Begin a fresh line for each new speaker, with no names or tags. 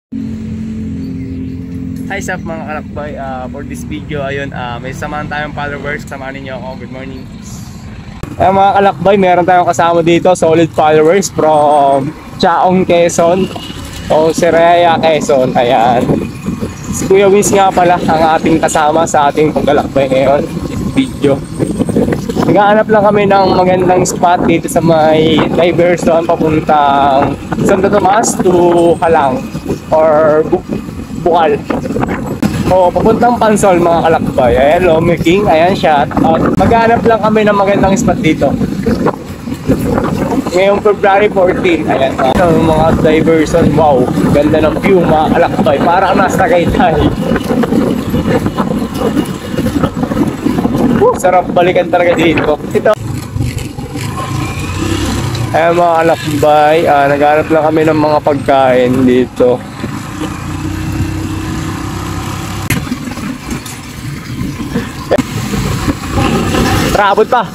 Hi sup mga kalakbay, for this video ayun, may samahan tayong followers, samahan ninyo ako. Good morning. Mga kalakbay, meron tayong kasama dito, solid followers from Chaong, Quezon o Siraya, Quezon. Ayan, si Kuya Wiz nga pala ang ating kasama sa ating pagkalakbay ngayon video. Naghahanap lang kami ng magandang spot dito sa may diversion papuntang Santo Tomas to Halang or Bukal. O, papuntang Pansol mga kalakbay. Ayan, Lomi King. Ayan siya. Maghanap lang kami ng magandang spot dito. Ngayong February 14. Ayan, mga diversion. Wow, ganda ng view mga kalakbay. Parang nasa Tagaytay. Sarap balikan talaga dito. Ito. Ayan mga kalakbay. Naghanap lang kami ng mga pagkain dito. Tara, abot pa.